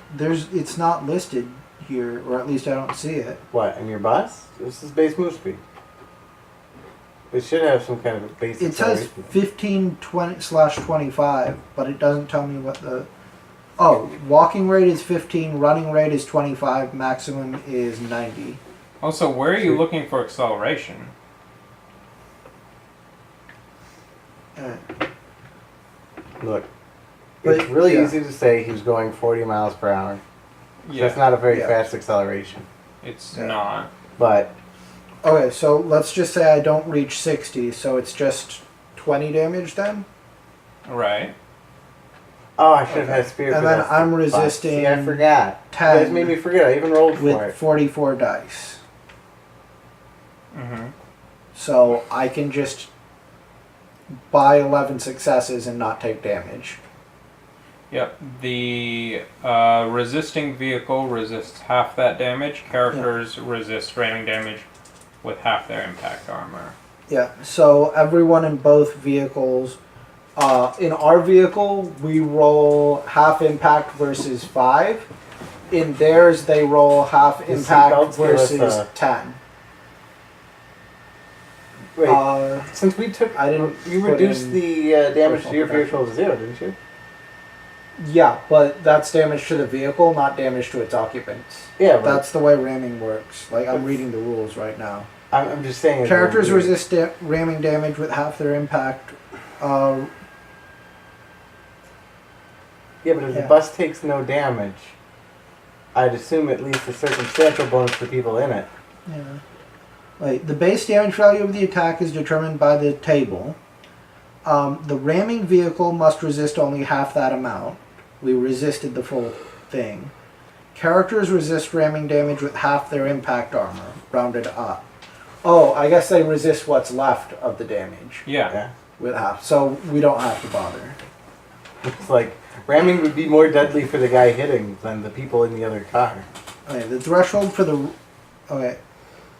It's not listed here, or at least I don't see it. What, in your bus? This is base move speed. It should have some kind of basic. It says 15/25, but it doesn't tell me what the. Oh, walking rate is 15, running rate is 25, maximum is 90. Also, where are you looking for acceleration? Look, But, it's really yeah. easy to say he was going 40 miles per hour. Yeah, That's not a very Yeah. fast acceleration. it's Yeah. not. But Okay, so let's just say I don't reach 60, so it's just 20 damage then? Right. oh, I should have had spear. And for then that I'm spot. resisting See, I forgot. 10 You guys made me forget. I even rolled for with it. 44 dice. Mm-hmm. So I can just buy 11 successes and not take damage. Yep. The resisting vehicle resists half that damage. Characters resist ramming damage with half their impact armor. Yeah, so everyone in both vehicles, in our vehicle, we roll half impact versus 5. In theirs, they roll half The impact seatbelts give us, versus 10. Wait, Uh, since we took, I didn't you put reduced in the damage to your personal vehicle to 0, didn't you? yeah, but that's damage to the vehicle, not damage to its occupants. Yeah, but That's the way ramming works. Like, I'm reading the rules right now. I'm just saying. it's Characters weird. resist ramming damage with half their impact. Yeah, but if Yeah. the bus takes no damage, I'd assume at least a circumstantial bonus for people in it. Yeah. Like, the base damage value of the attack is determined by the table. The ramming vehicle must resist only half that amount. We resisted the full thing. Characters resist ramming damage with half their impact armor, rounded up. Oh, I guess they resist what's left of the damage Yeah. Yeah. with half, so we don't have to bother. It's like ramming would be more deadly for the guy hitting than the people in the other car. Okay, the threshold for the... Okay,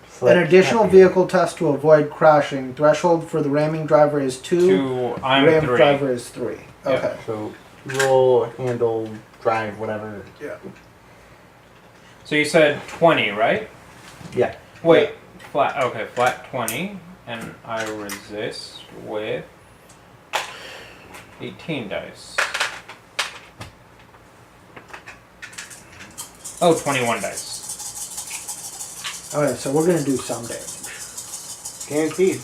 It's like- an additional vehicle test to avoid crashing. Threshold for the ramming driver is 2. I'm Ram 3. driver is 3. Yeah. Okay. So roll, handle, drive, whatever. Yeah. So you said 20, right? Yeah. Wait. Flat. Okay, flat 20, and I resist with 18 dice. Oh, 21 dice. Okay, so we're gonna do some damage. Guaranteed.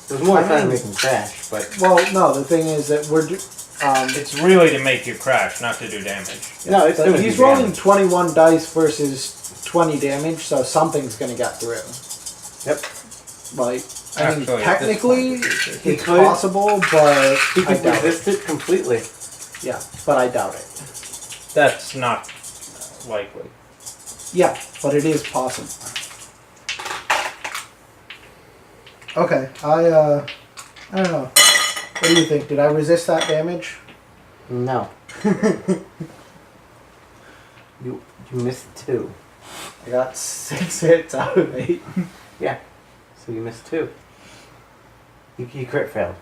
There's more I trying to mean- make him crash, but Well, no, the thing is that we're It's really to make you crash, not to do damage. no, it's but gonna he's do rolling damage. 21 dice versus 20 damage, so something's gonna get through. Yep. Like, I mean, Actually, at technically, this He it's could. possible, but He I could doubt it. resist it completely. Yeah, but I doubt it. That's not likely. Yeah, but it is possible. Okay, I don't know. What do you think? Did I resist that damage? No. you missed 2. I got 6 hits out of 8. Yeah. So you missed 2. You crit failed.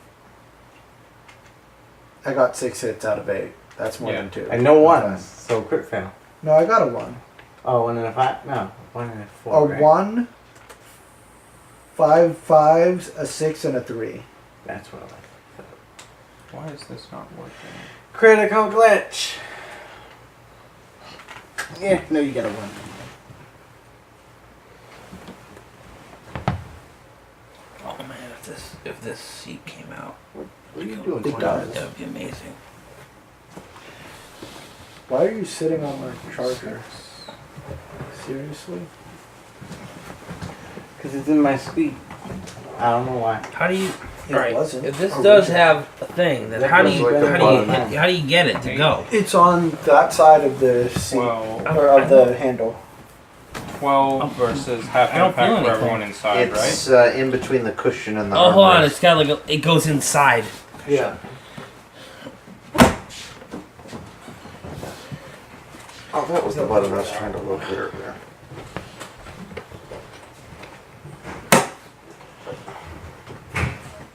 I got 6 hits out of 8. That's more Yeah. than 2. And no ones, Okay. so crit fail. No, I got a 1. Oh, 1 and a 5? No. 1 and a 4. A right? 1, 5 5s, a 6, and a 3. That's what I like. Why is this not working? Critical glitch. Yeah, no, you got a 1. Oh man, if this seat came out, What are you doing? It Quinn? does. that would be amazing. Why are you sitting on my charger? Seriously? Because it's in my suite. I don't know why. How do you? It Alright, wasn't. if this original. does have a thing, then That how do goes you like a button. how do you get it to go? It's on that side of the seat. Well, Or of the handle. 12 versus half I don't feel impact for anything. everyone inside, right? It's in between the cushion and the Oh, hold on, armrest. it's got like it goes inside. Yeah. Oh, that was the button I was trying to locate earlier.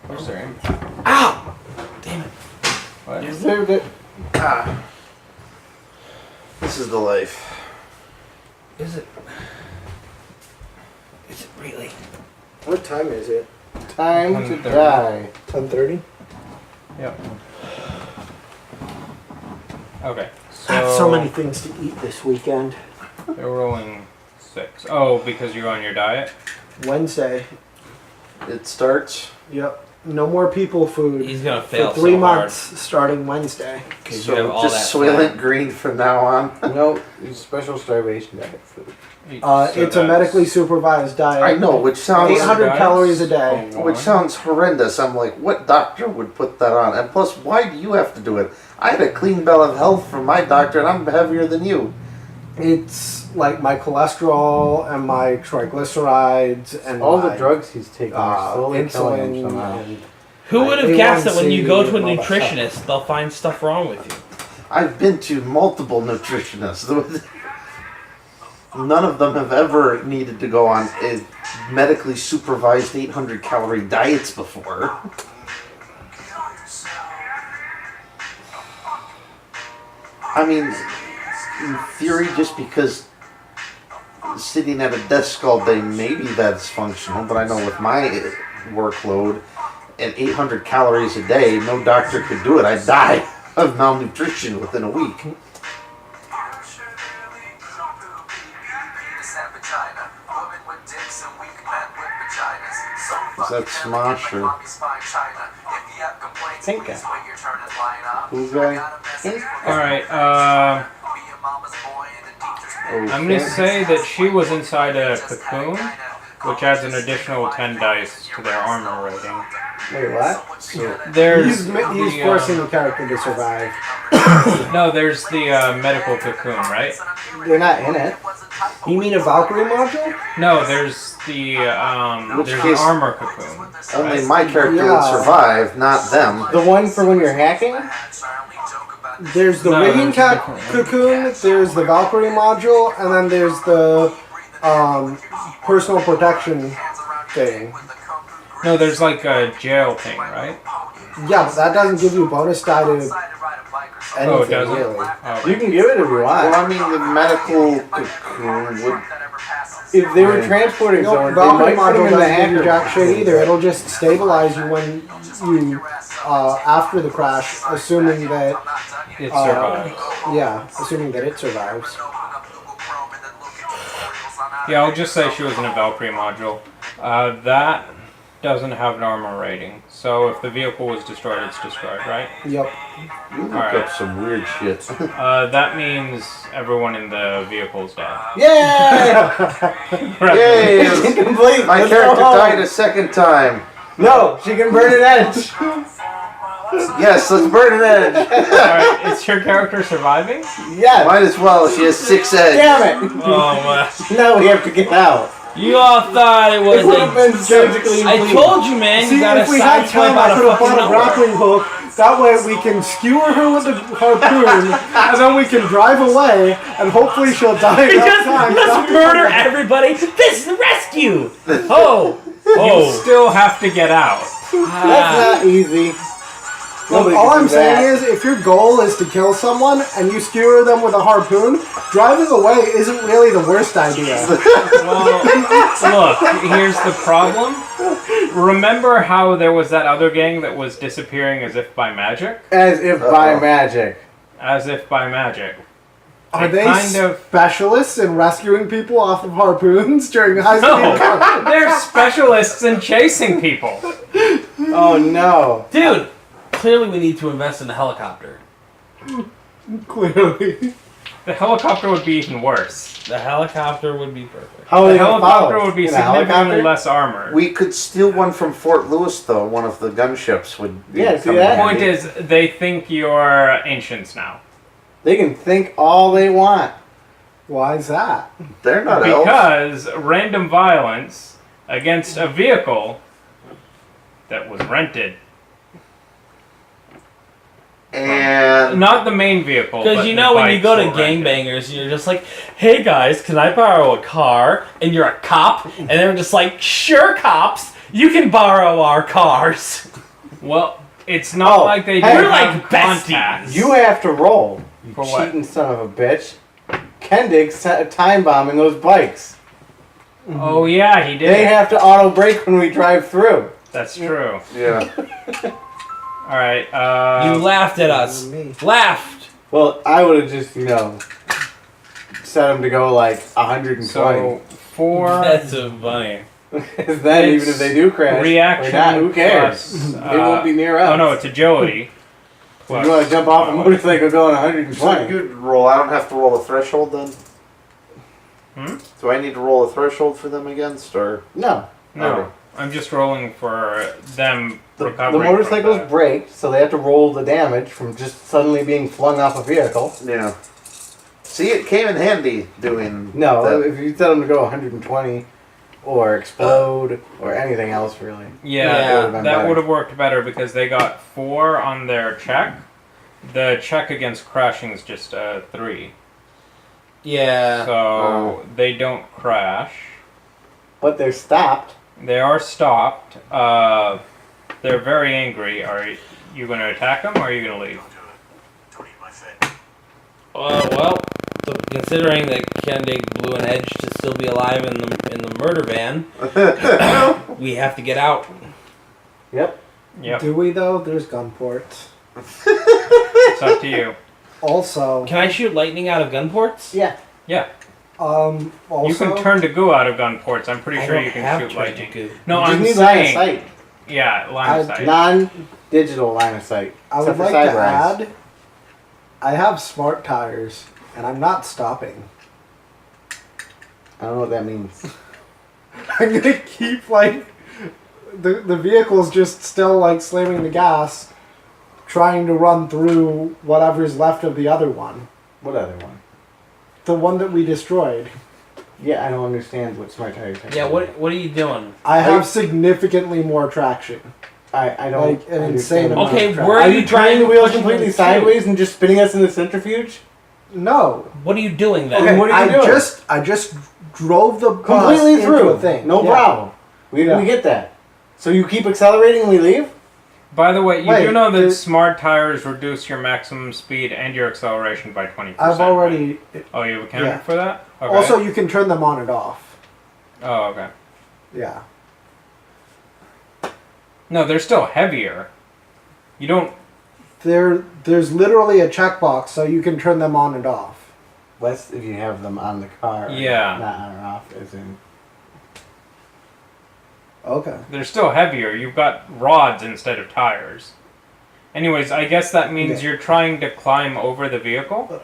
Where's their impact? Ow! Damn it. What? You deserved it. This is the life. Is it? Is it really? What time is it? Time to 10:30. die. 10:30. Yep. Okay. I have so many things to eat this weekend. They're rolling 6. Oh, because you're on your diet? Wednesday. It starts. Yep. No more people food. He's gonna fail for 3 so hard. months starting Wednesday. You have So all just that Soylent fat. Green from now on. No, it's special starvation diet food. So It's a medically supervised diet. I know, which sounds 800 calories a day. which sounds horrendous. I'm like, what doctor would put that on? And plus, why do you have to do it? I had a clean bill of health from my doctor, and I'm heavier than you. It's like my cholesterol and my triglycerides and All my, the drugs he's taking are slowly killing him insulin. somehow. And Who would have A1C guessed that when you go to a and all that stuff. nutritionist, they'll find stuff wrong with you? I've been to multiple nutritionists. None of them have ever needed to go on a medically supervised 800 calorie diets before. I mean, in theory, just because sitting at a desk all day, maybe that's functional, but I know with my workload and 800 calories a day, no doctor could do it. I'd die of malnutrition within a week. Is that Smosh or Pink guy. Who's guy? Pink? Alright, I'm gonna say that she was inside a cocoon, which adds an additional 10 dice to their armor rating. Wait, what? There's he's forcing the character to survive. no, there's the medical cocoon, right? They're not in it. You mean a Valkyrie module? No, there's the there's an case- armor cocoon. only my character Yeah. would survive, not them. The one for when you're hacking? There's the No, rigging there's a different one. cocoon, there's the Valkyrie module, and then there's the personal protection thing. No, there's like a jail thing, right? Yeah, but that doesn't give you bonus die to anything, Oh, it doesn't. really. Oh, You can give it if you Well, want. I mean, the medical cocoon would. If they were Right. transporting No, someone, they Valkyrie might put them module in the doesn't give you hacker. jack shit either. It'll just stabilize you when you, after the crash, assuming that, it survives. yeah, assuming that it survives. Yeah, I'll just say she was in a Valkyrie module. That doesn't have an armor rating, so if the vehicle was destroyed, it's destroyed, right? Yep. You look Alright. up some weird shit. That means everyone in the vehicle's dead. Yay! Yay! Complete. My Let's character go home. died a second time. No, she can burn an edge. Yes, let's burn an edge. Alright, is your character surviving? Yes. Might as well. She has 6 eggs. Damn it. Oh, Now we have to get out. you all thought it was It would have been surgically I clean. told you, man. See, you gotta if we had sideswipe time, I out could a have fucking bought a number. grappling hook. That way we can skewer her with the harpoon, and then we can drive away, and hopefully she'll die enough Just time. let's not to murder come back. everybody. This is the rescue. Oh, You oh. still have to get out. That's not easy. Nobody All can I'm do saying that. is, if your goal is to kill someone and you skewer them with a harpoon, driving away isn't really the worst idea. Well, look, here's the problem. Remember how there was that other gang that was disappearing as if by magic? As if by magic. As if by magic. Are It they kind of- specialists in rescuing people off of harpoons during high speed No, combat? they're specialists in chasing people. Oh no. Dude, clearly we need to invest in the helicopter. Clearly. The helicopter would be even worse. The helicopter would be perfect. How are The they gonna helicopter follow? would be In a significantly helicopter? less armored. We could steal one from Fort Lewis, though. One of the gunships would be Yeah, see coming that? The in. point is, they think you're ancients now. They can think all they want. Why is that? They're not elves. Because random violence against a vehicle that was rented. And Not the main vehicle. Because but you the know when you bikes go to were rented. gangbangers, you're just like, hey guys, can I borrow a car? And you're a cop, and they're just like, sure cops, you can borrow our cars. Well, it's not Oh, like they hey, do we're have like besties. contacts. You have to roll. You For what? cheating son of a bitch. Kendig set a time bomb in those bikes. Oh yeah, he did. They have to auto brake when we drive through. That's true. Yeah. All right. You laughed at us. Me. Laughed. Well, I would have just, set him to go like 120. So 4 That's so funny. Because then, even if they do crash, reaction. or not, who cares? Plus, They won't be near us. Oh no, it's agility. If you want to jump off a motorcycle going 120. So you'd roll. I don't have to roll a threshold then? Do I need to roll a threshold for them against, or? No. No, Okay. I'm just rolling for them The recovering. motorcycle's from braked, so they have to roll the damage from just suddenly being flung off a vehicle. Yeah. See, it came in handy doing No, that. if you tell them to go 120 or explode or anything else, really. Yeah, would've been that better. would have worked better because they got 4 on their check. The check against crashing is just 3. Yeah. So they don't crash. But they're stopped. They are stopped. They're very angry. Are you going to attack them or are you going to leave? Don't eat my fat. Well, considering that Kendig blew an edge to still be alive in the murder van, we have to get out. Yep. Yep. Do we though? There's gun ports. It's up to you. Also, Can I shoot lightning out of gun ports? Yeah. Yeah. also You can turn to goo out of gun ports. I'm pretty I sure don't you can have shoot turn to lightning. goo. No, You just I'm need line of saying. sight. Yeah, line of sight. Non-digital line of sight. I except would for like to Cyber Eyes. add, I have smart tires, and I'm not stopping. I don't know what that means. I'm gonna keep the vehicle's just still slamming the gas, trying to run through whatever's left of the other one, What other one? the one that we destroyed. Yeah, I don't understand what smart tires are. Yeah, what are you doing? I have significantly more traction. I don't Like an understand. insane amount. Okay, of traction. where Are are you you turning the trying wheel to completely push sideways and just spinning us in the centrifuge? No. What are you doing then? Okay, what are you doing? I just drove the bus Completely into through. a thing. No Yeah. problem. We get that. So you keep accelerating and we leave? By the way, you Wait, do know that the- smart tires reduce your maximum speed and your acceleration by 20%. I've already. Oh, you have a counter Yeah. for that? Okay. Also, you can turn them on and off. Oh, okay. Yeah. No, they're still heavier. You don't. There's literally a checkbox, so you can turn them on and off. Less if you have them on the car. Yeah. Not on or off, as in. Okay. They're still heavier. You've got rods instead of tires. Anyways, I guess that means Yeah. you're trying to climb over the vehicle.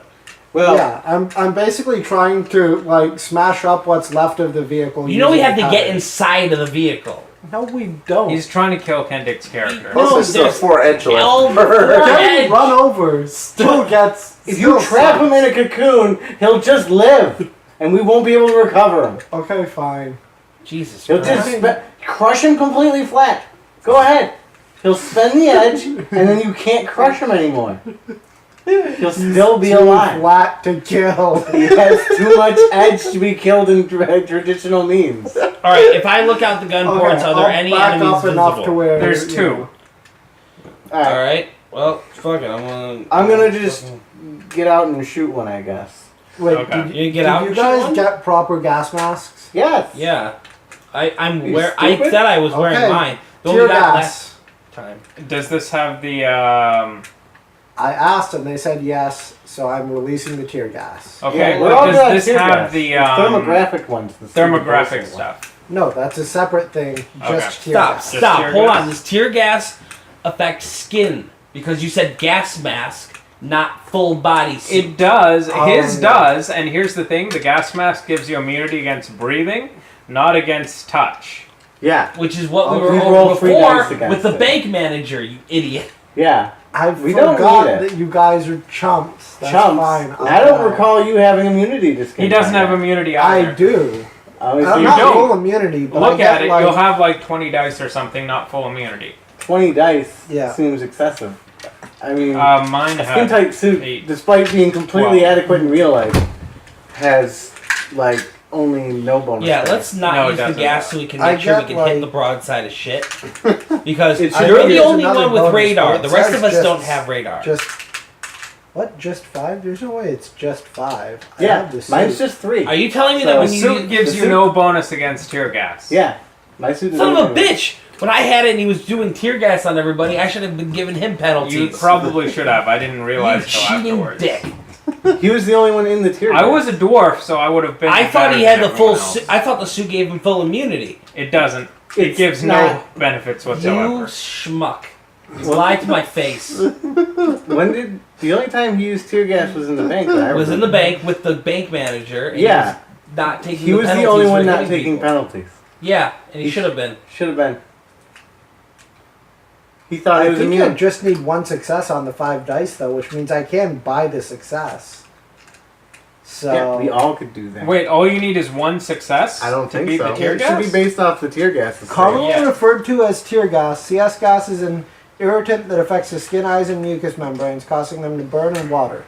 Well, Yeah, I'm basically trying to smash up what's left of the vehicle. You know we using have to the get tires. inside of the vehicle. No, we don't. He's trying to kill Kendrick's character. No, This is a there's 4 edge hell left. Getting run over still gets. if you trap him in a cocoon, he'll just live. And we won't be able to recover him. Okay, fine. Jesus He'll Christ. just crush him completely flat. Go ahead. He'll spin the edge, and then you can't crush him anymore. He'll still be Too alive. flat to kill. He has too much edge to be killed in traditional means. Alright, if I look out the gun ports, are there I'll any back enemies up enough to visible? where There's you 2. know. Alright, Alright, well, fuck it, I'm gonna just get out and shoot one, I guess. Wait, Okay. did, You get did out you and shoot guys one? get proper gas masks? Yes. Yeah. I You I stupid? said I was wearing Okay. mine. The Tear only got gas. last time. Does this have the? I asked and they said yes, so I'm releasing the tear gas. Okay, Yeah, we're but all gonna does this tear have gas. the thermographic ones? The thermographic bullshit stuff? No, that's a separate thing. Just tear Stop, gas. Just stop, tear hold gas? on. Does tear gas affect skin? Because you said gas mask, not full body suit. It does. Oh, His yeah. does. And here's the thing: the gas mask gives you immunity against breathing, not against touch. Yeah. Which is what we Oh, were we over rolled 3 before dice against with the it. bank manager, you idiot. Yeah. I We don't forgot need it. that you guys are chumps. That's Chumps. fine. I don't recall you having immunity to skin He doesn't have contact. immunity either. I do. Obviously, I'm you not don't. full immunity, but Look I at get, it. like, You'll have like 20 dice or something, not full immunity. 20 dice Yeah. seems excessive. I mean, Mine a had skin tight suit, 8. despite being completely 12. adequate in real life, has like only no bonus. Yeah, dice. let's not No, it use the doesn't. gas so we can I make sure we get, can like- hit the broadside of shit. Because It you're should the be. only There's one another with bonus, radar. but The it rest says of us just- don't have radar. Just what? Just 5? There's no way it's just 5. I Yeah, have the mine's suit. just 3. Are you telling me So that The when you suit gives the you suit- no bonus against tear gas. Yeah, my suit is. son of a only- bitch? When I had it and he was doing tear gas on everybody, I should have been giving him penalties. You probably should have. I didn't realize You until cheating afterwards. dick. He was the only one in the tear gas. I was a dwarf, so I would have been. I thought better he had than the full everyone else. suit. I thought the suit gave him full immunity. It doesn't. It It's gives not- no benefits You whatsoever. schmuck. You lied to my face. When did the only time he used tear gas was in the bank? That I Was in the remember. bank with the bank manager. And Yeah. He was not taking. He was the penalties only for one not hitting taking people. penalties. Yeah, and he should have been. Should have been. He thought he I was think I immune. just need one success on the 5 dice, though, which means I can buy the success. So Yeah, we all could do that. Wait, all you need is one success? I don't to think beat so. the tear It gas? should be based off the tear gas. commonly Yeah. referred to as tear gas, CS gas is an irritant that affects the skin, eyes, and mucous membranes, causing them to burn in water.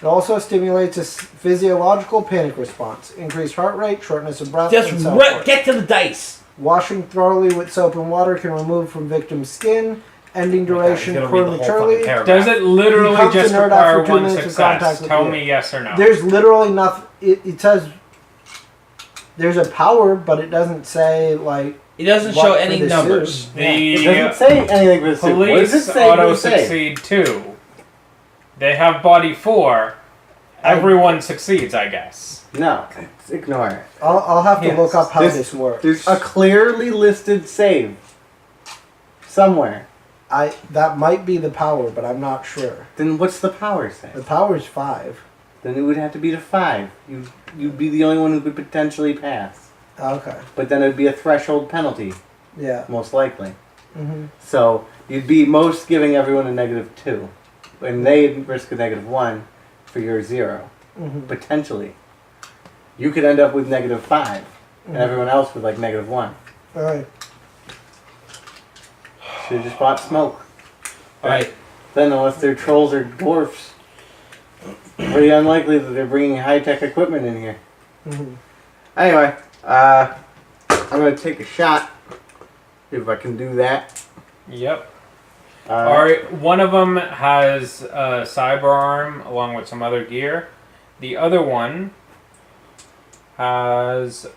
It also stimulates a physiological panic response, increased heart rate, shortness of breath, Just and so forth. get to the dice. Washing thoroughly with soap and water can remove from victim's skin, ending duration He's gonna read the whole fucking prematurely. paragraph. Does it literally Becomes just a nerd require after 2 one minutes of contact success? with Tell you. me yes or no. There's literally nothing. It says there's a power, but it doesn't say like. It doesn't What show for any the numbers. suit? It The doesn't say anything for the suit. What does it police say? What auto does it say? succeed too. They have body 4. Everyone succeeds, I guess. No, ignore it. I'll have to Yes. look up how This- this works. There's a clearly listed save somewhere. That might be the power, but I'm not sure. Then what's the power say? The power's 5. Then it would have to be to 5. You'd be the only one who could potentially pass. Okay. But then it would be a threshold penalty, Yeah. most likely. hmm So you'd be most giving everyone a -2, and they'd risk a -1 for your 0. hmm Potentially, you could end up with -5, and Mhm. everyone else with like -1. All right. Should have just bought smoke. Right. Then, unless they're trolls or dwarfs, pretty unlikely that they're bringing high-tech equipment in here. hmm Anyway, I'm gonna take a shot if I can do that. Yep. Alright, one of them has a cyber arm along with some other gear. The other one has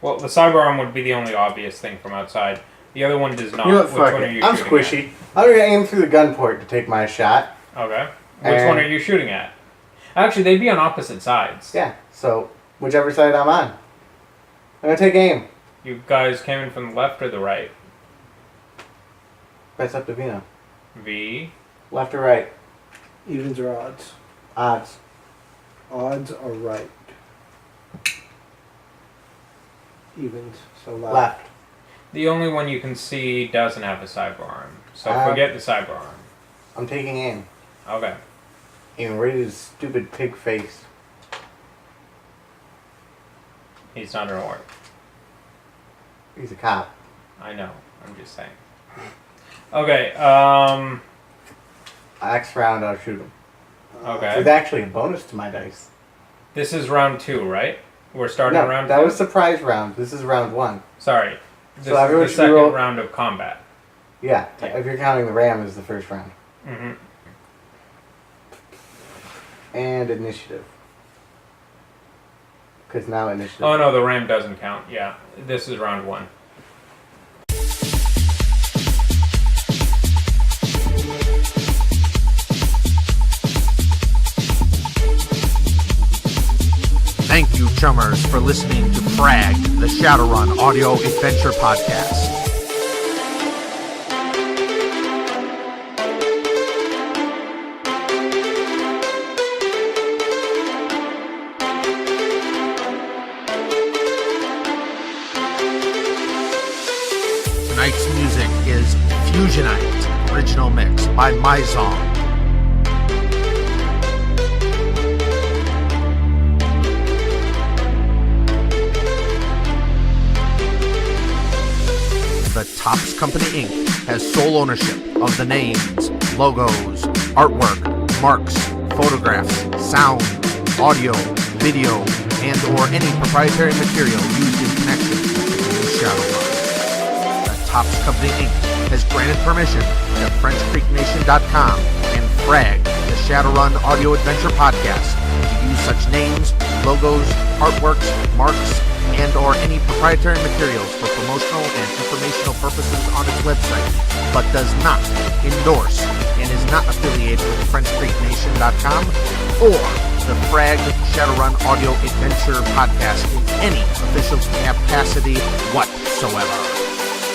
well, the cyber arm would be the only obvious thing from outside. The other one does not. You know what? Which Fuck one are it. you I'm shooting squishy. I'm gonna aim through the gun port to take my shot. at? Okay. Which one are you shooting at? Actually, they'd be on opposite sides. Yeah. So whichever side I'm on, I'm gonna take aim. You guys came in from the left or the right? That's up to Vino. V. Left or right? Evens or odds? Odds. Odds are right. Evens, so left. Left. The only one you can see doesn't have a cyber arm. So Ah. forget the cyber arm. I'm taking aim. Okay. Aiming right at his stupid pig face. He's not an orc. He's a cop. I know. I'm just saying. Okay, Next round, I'll shoot him. okay. It's actually a bonus to my dice. This is round 2, right? We're starting No, round that 2? was surprise round. This is round 1. Sorry. This everyone is the should second roll- round of combat. Yeah, Yeah. if you're counting the ram as the first round. hmm And initiative. Because now initiative. Oh no, the ram doesn't count. Yeah, this is round 1. Thank you, chummers, for listening to Fragged, the Shadowrun audio adventure podcast. Tonight's music is Fusionite, original mix by MyZong. The Topps Company Inc. has sole ownership of the names, logos, artwork, marks, photographs, sound, audio, video, and or any proprietary material used in connection with the game Shadowrun. The Topps Company Inc. has granted permission to FrenchCreekNation.com and Fragged, the Shadowrun audio adventure podcast, to use such names, logos, artworks, marks, and or any proprietary materials for promotional and informational purposes on its website, but does not endorse and is not affiliated with FrenchCreekNation.com or the Fragged Shadowrun Audio Adventure Podcast in any official capacity whatsoever.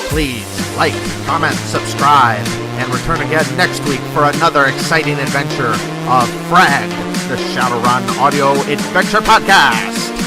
Please like, comment, subscribe, and return again next week for another exciting adventure of Fragged, the Shadowrun Audio Adventure Podcast.